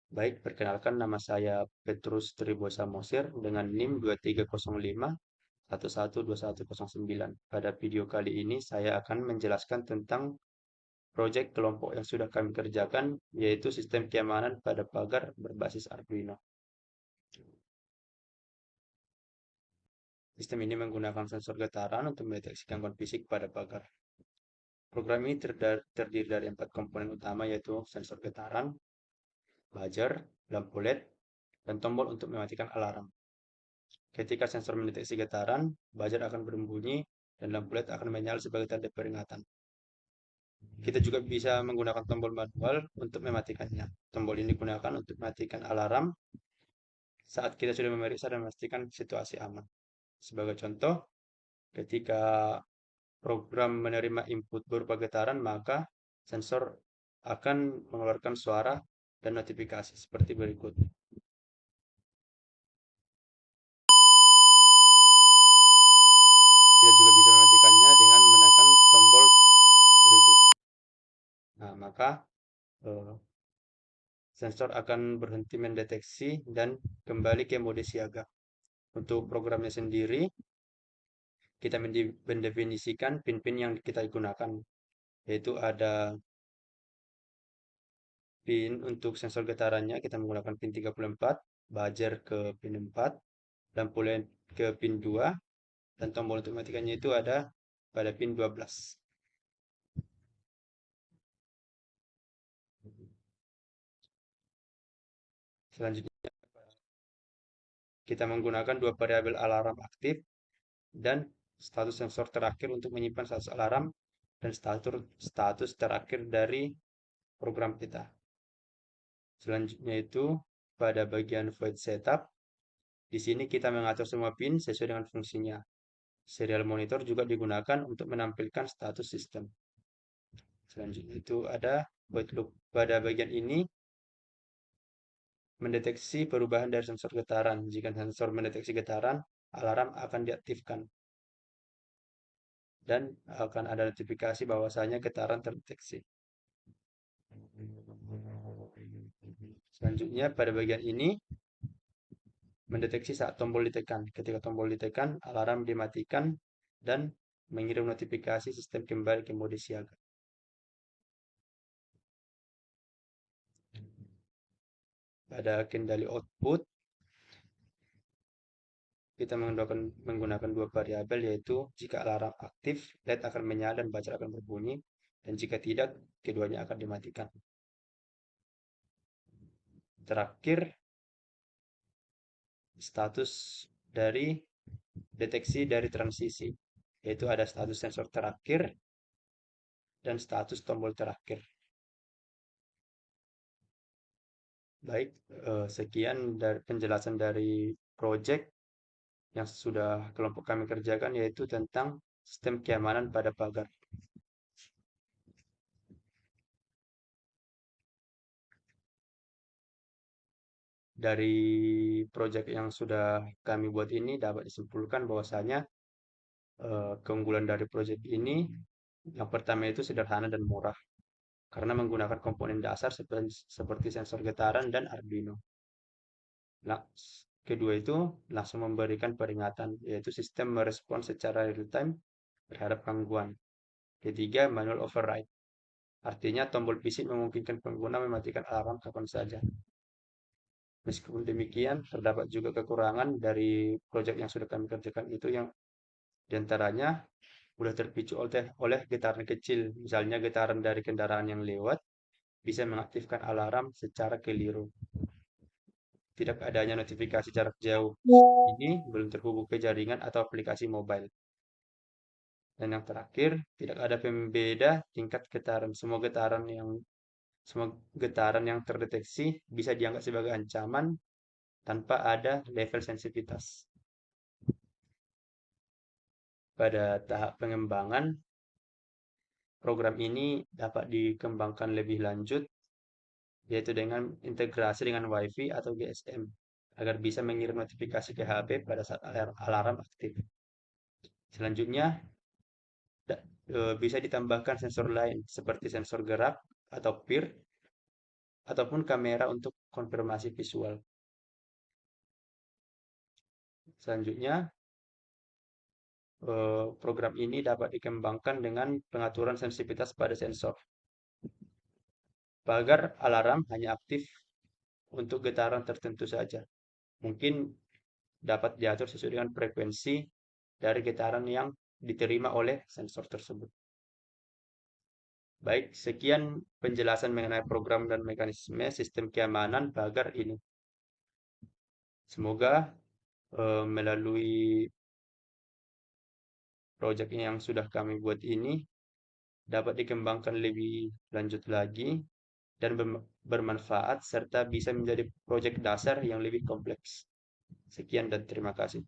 Baik, perkenalkan nama saya Petrus Tribosa Mosir dengan NIM 2305 112109. Pada video kali ini saya akan menjelaskan tentang proyek kelompok yang sudah kami kerjakan, yaitu sistem keamanan pada pagar berbasis Arduino. Sistem ini menggunakan sensor getaran untuk mendeteksi gangguan fisik pada pagar. Program ini terdiri dari 4 komponen utama, yaitu sensor getaran, buzzer, lampu LED, dan tombol untuk mematikan alarm. Ketika sensor mendeteksi getaran, buzzer akan berbunyi dan lampu LED akan menyala sebagai tanda peringatan. Kita juga bisa menggunakan tombol manual untuk mematikannya. Tombol ini digunakan untuk mematikan alarm saat kita sudah memeriksa dan memastikan situasi aman. Sebagai contoh, ketika program menerima input berupa getaran, maka sensor akan mengeluarkan suara dan notifikasi seperti berikut. Kita juga bisa mematikannya dengan menekan tombol berikut. Nah, maka eh, sensor akan berhenti mendeteksi dan kembali ke mode siaga. Untuk programnya sendiri, kita mendefinisikan pin-pin yang kita gunakan, yaitu ada pin untuk sensor getarannya, kita menggunakan pin 34, buzzer ke pin 4, lampu LED ke pin 2, dan tombol untuk mematikannya itu ada pada pin 12. Selanjutnya, kita menggunakan dua variabel alarm aktif dan status sensor terakhir untuk menyimpan status alarm dan status terakhir dari program kita. Selanjutnya itu pada bagian void setup, di sini kita mengatur semua pin sesuai dengan fungsinya. Serial monitor juga digunakan untuk menampilkan status sistem. Selanjutnya itu ada void loop. Pada bagian ini mendeteksi perubahan dari sensor getaran. Jika sensor mendeteksi getaran, alarm akan diaktifkan dan akan ada notifikasi bahwasanya getaran terdeteksi. Selanjutnya pada bagian ini mendeteksi saat tombol ditekan. Ketika tombol ditekan, alarm dimatikan dan mengirim notifikasi sistem kembali ke mode siaga. Pada kendali output, kita menggunakan dua variabel, yaitu jika alarm aktif, LED akan menyala dan buzzer akan berbunyi, dan jika tidak, keduanya akan dimatikan. Terakhir, status dari deteksi dari transisi, yaitu ada status sensor terakhir dan status tombol terakhir. Baik, sekian dari penjelasan dari project yang sudah kelompok kami kerjakan, yaitu tentang sistem keamanan pada pagar. Dari project yang sudah kami buat ini dapat disimpulkan bahwasanya keunggulan dari project ini yang pertama itu sederhana dan murah karena menggunakan komponen dasar seperti sensor getaran dan Arduino. Nah, kedua itu langsung memberikan peringatan, yaitu sistem merespon secara real time terhadap gangguan. Ketiga, manual override. Artinya tombol fisik memungkinkan pengguna mematikan alarm kapan saja. Meskipun demikian, terdapat juga kekurangan dari proyek yang sudah kami kerjakan itu yang diantaranya mudah terpicu oleh getaran kecil. Misalnya getaran dari kendaraan yang lewat bisa mengaktifkan alarm secara keliru. Tidak adanya notifikasi jarak jauh. Ini belum terhubung ke jaringan atau aplikasi mobile. Dan yang terakhir, tidak ada pembeda tingkat getaran. Semua getaran yang terdeteksi bisa dianggap sebagai ancaman tanpa ada level sensitivitas. Pada tahap pengembangan, program ini dapat dikembangkan lebih lanjut, yaitu dengan integrasi dengan WiFi atau GSM, agar bisa mengirim notifikasi ke HP pada saat alarm aktif. Selanjutnya, bisa ditambahkan sensor lain, seperti sensor gerak atau PIR, ataupun kamera untuk konfirmasi visual. Selanjutnya, program ini dapat dikembangkan dengan pengaturan sensitivitas pada sensor. Pagar alarm hanya aktif untuk getaran tertentu saja. Mungkin dapat diatur sesuai dengan frekuensi dari getaran yang diterima oleh sensor tersebut. Baik, sekian penjelasan mengenai program dan mekanisme sistem keamanan pagar ini. Semoga melalui proyek yang sudah kami buat ini dapat dikembangkan lebih lanjut lagi dan bermanfaat serta bisa menjadi proyek dasar yang lebih kompleks. Sekian dan terima kasih.